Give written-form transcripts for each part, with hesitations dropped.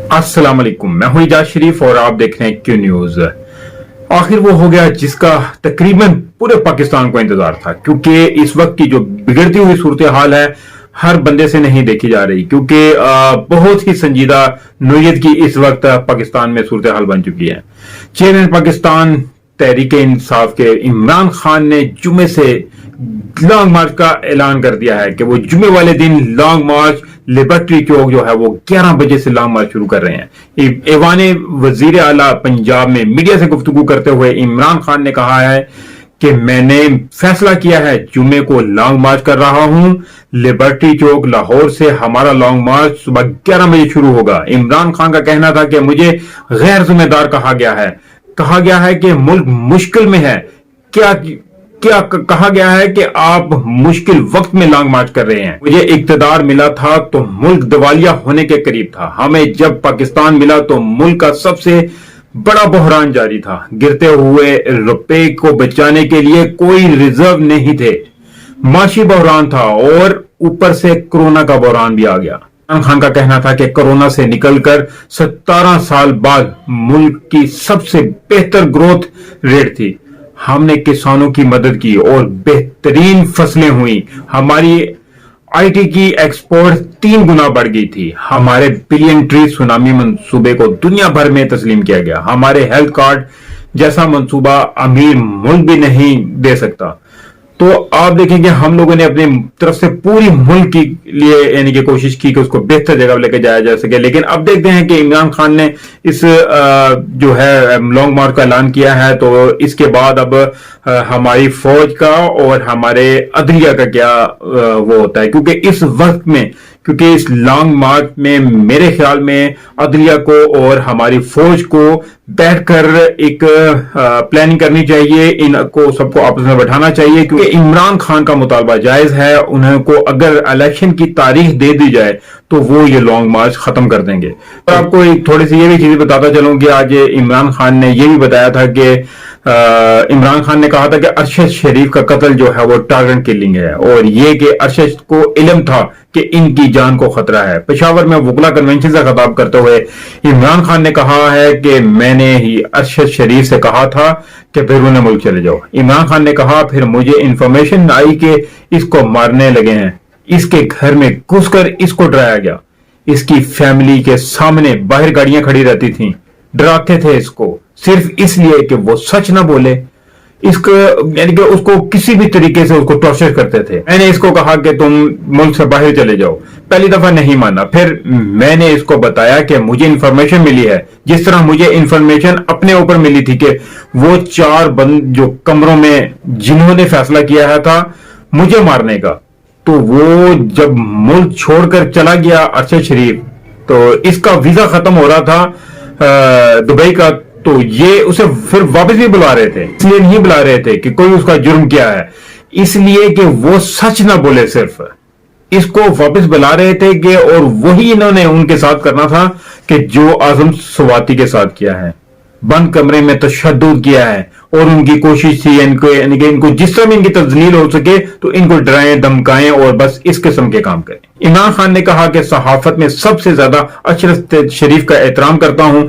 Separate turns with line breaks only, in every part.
अस्सलाम वालेकुम, मैं हूं इजाज शरीफ और आप देख रहे हैं क्यू न्यूज। आखिर वो हो गया जिसका तकरीबन पूरे पाकिस्तान को इंतजार था, क्योंकि इस वक्त की जो बिगड़ती हुई सूरत हाल है हर बंदे से नहीं देखी जा रही, क्योंकि बहुत ही संजीदा नोयत की इस वक्त पाकिस्तान में सूरत हाल बन चुकी है। चेयरमैन पाकिस्तान तहरीक इंसाफ के इमरान खान ने जुमे से लॉन्ग मार्च का ऐलान कर दिया है कि वो जुमे वाले दिन लॉन्ग मार्च लिबर्टी चौक जो है वो 11 बजे से लॉन्ग मार्च शुरू कर रहे हैं। ऐवाने वजीर आला पंजाब में मीडिया से गुफ्तगू करते हुए इमरान खान ने कहा है कि मैंने फैसला किया है, जुमे को लॉन्ग मार्च कर रहा हूं। लिबर्टी चौक लाहौर से हमारा लॉन्ग मार्च सुबह 11 बजे शुरू होगा। इमरान खान का कहना था कि मुझे गैर जिम्मेदार कहा गया है कि मुल्क मुश्किल में है। क्या कहा गया है कि आप मुश्किल वक्त में लॉन्ग मार्च कर रहे हैं। मुझे इक्तदार मिला था तो मुल्क दिवालिया होने के करीब था। हमें जब पाकिस्तान मिला तो मुल्क का सबसे बड़ा बहरान जारी था। गिरते हुए रुपए को बचाने के लिए कोई रिजर्व नहीं थे। माशी बहरान था और ऊपर से कोरोना का बहरान भी आ गया। इमरान खान का कहना था कि कोरोना से निकलकर 17 साल बाद मुल्क की सबसे बेहतर ग्रोथ रेट थी। हमने किसानों की मदद की और बेहतरीन फसलें हुई। हमारी आईटी की एक्सपोर्ट 3 गुना बढ़ गई थी। हमारे बिलियन ट्री सुनामी मंसूबे को दुनिया भर में तस्लीम किया गया। हमारे हेल्थ कार्ड जैसा मंसूबा अमीर मुल्क भी नहीं दे सकता। तो आप देखेंगे हम लोगों ने अपनी तरफ से पूरी मुल्क के लिए यानी कि कोशिश की कि उसको बेहतर जगह लेके जाया जा सके। लेकिन अब देखते हैं कि इमरान खान ने इस जो है लॉन्ग मार्च का ऐलान किया है, तो इसके बाद अब हमारी फौज का और हमारे अदलिया का क्या वो होता है, क्योंकि इस वक्त में इस लॉन्ग मार्च में मेरे ख्याल में अदलिया को और हमारी फौज को बैठकर एक प्लानिंग करनी चाहिए। इनको सबको आपस में बैठाना चाहिए, क्योंकि इमरान खान का मुतालबा जायज है। उन्हें को अगर इलेक्शन की तारीख दे दी जाए तो वो ये लॉन्ग मार्च खत्म कर देंगे। और आपको एक थोड़ी सी ये भी चीज बताता चलूं कि आज इमरान खान ने ये भी बताया था कि इमरान खान ने कहा था कि अरशद शरीफ का कत्ल जो है वो टारगेट किलिंग है, और ये कि अरशद को इल्म था कि इनकी जान को खतरा है। पेशावर में वकला कन्वेंशन से खिताब करते हुए इमरान खान ने कहा है कि मैंने ही अरशद शरीफ से कहा था कि बैरून मुल्क चले जाओ। इमरान खान ने कहा फिर मुझे इंफॉर्मेशन आई कि इसको मारने लगे हैं। इसके घर में घुसकर इसको डराया गया। इसकी फैमिली के सामने बाहर गाड़ियां खड़ी रहती थीं, डराते थे इसको सिर्फ इसलिए कि वो सच ना बोले। इसको यानी कि उसको किसी भी तरीके से उसको टॉर्चर करते थे। मैंने इसको कहा कि तुम मुल्क से बाहर चले जाओ। पहली दफा नहीं माना, फिर मैंने इसको बताया कि मुझे इंफॉर्मेशन मिली है, जिस तरह मुझे इंफॉर्मेशन अपने ऊपर मिली थी कि वो 4 बंद जो कमरों में जिन्होंने फैसला किया था मुझे मारने का, तो वो जब मुल्क छोड़कर चला गया अरशद शरीफ, तो इसका वीजा खत्म हो रहा था दुबई का, तो ये उसे फिर वापस भी बुला रहे थे। इसलिए नहीं बुला रहे थे कि कोई उसका जुर्म किया है, इसलिए कि वो सच ना बोले, सिर्फ इसको वापस बुला रहे थे कि और वही इन्होंने उनके साथ करना था कि जो आजम स्वाति के साथ किया है। बंद कमरे में तशद्दुद किया है और उनकी कोशिश थी इनको जिस तरह इनकी तजलील हो सके तो इनको डराएं धमकाएं और बस इस किस्म के काम करें। इमरान खान ने कहा कि सहाफत में सबसे ज्यादा अरशद शरीफ का एहतराम करता हूं।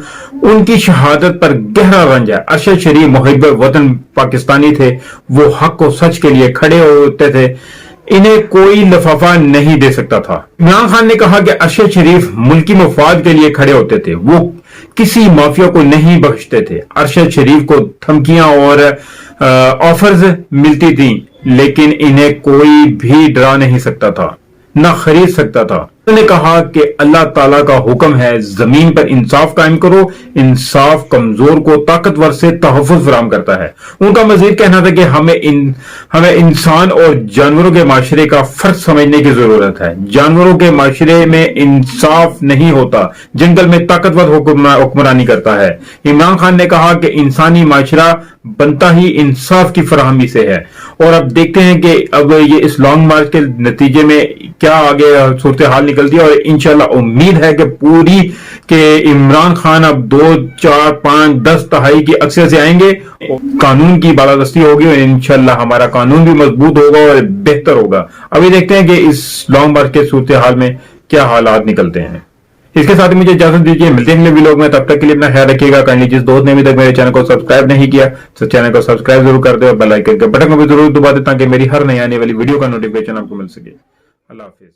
उनकी शहादत पर गहरा रंज है। अरशद शरीफ मुहिब वतन पाकिस्तानी थे। वो हक और सच के लिए खड़े होते थे। इन्हें कोई लफाफा नहीं दे सकता था। इमरान खान ने कहा कि अरशद शरीफ मुल्की मफाद के लिए खड़े होते थे। वो किसी माफिया को नहीं बख्शते थे। अरशद शरीफ को धमकियां और ऑफर्स मिलती थी, लेकिन इन्हें कोई भी डरा नहीं सकता था, ना खरीद सकता था। उन्होंने कहा कि अल्लाह ताला का हुक्म है जमीन पर इंसाफ कायम करो। इंसाफ कमजोर को ताकतवर से तहफ़्फ़ुज़ फराहम करता है। उनका मजीद कहना था कि हमें इंसान और जानवरों के माशरे का फर्क समझने की जरूरत है। जानवरों के माशरे में इंसाफ नहीं होता, जंगल में ताकतवर हुक्मरानी करता है। इमरान खान ने कहा कि इंसानी माशरा बनता ही इंसाफ की फराहमी से है। और अब देखते हैं कि अब ये इस लॉन्ग मार्च के नतीजे में क्या आगे सूरत हाल निकलती है, और इंशाल्लाह उम्मीद है कि पूरी के इमरान खान अब 2, 4, 5, 10 तिहाई की अक्सर से आएंगे। कानून की बालादस्ती होगी और इंशाल्लाह हमारा कानून भी मजबूत होगा और बेहतर होगा। अभी देखते हैं कि इस लॉन्ग मार्च के सूरत हाल में क्या हालात निकलते हैं। इसके साथ ही मुझे इजाजत दीजिए, मिलते हैं अगले वीडियो में, तब तक के लिए अपना ख्याल रखिएगा। काइंडली जिस दोस्त ने अभी तक मेरे चैनल को सब्सक्राइब नहीं किया तो चैनल को सब्सक्राइब जरूर कर दे और बेल आइकन के बटन को भी जरूर दबा दे ताकि मेरी हर नई आने वाली वीडियो का नोटिफिकेशन आपको मिल सके। अल्लाह हाफिज।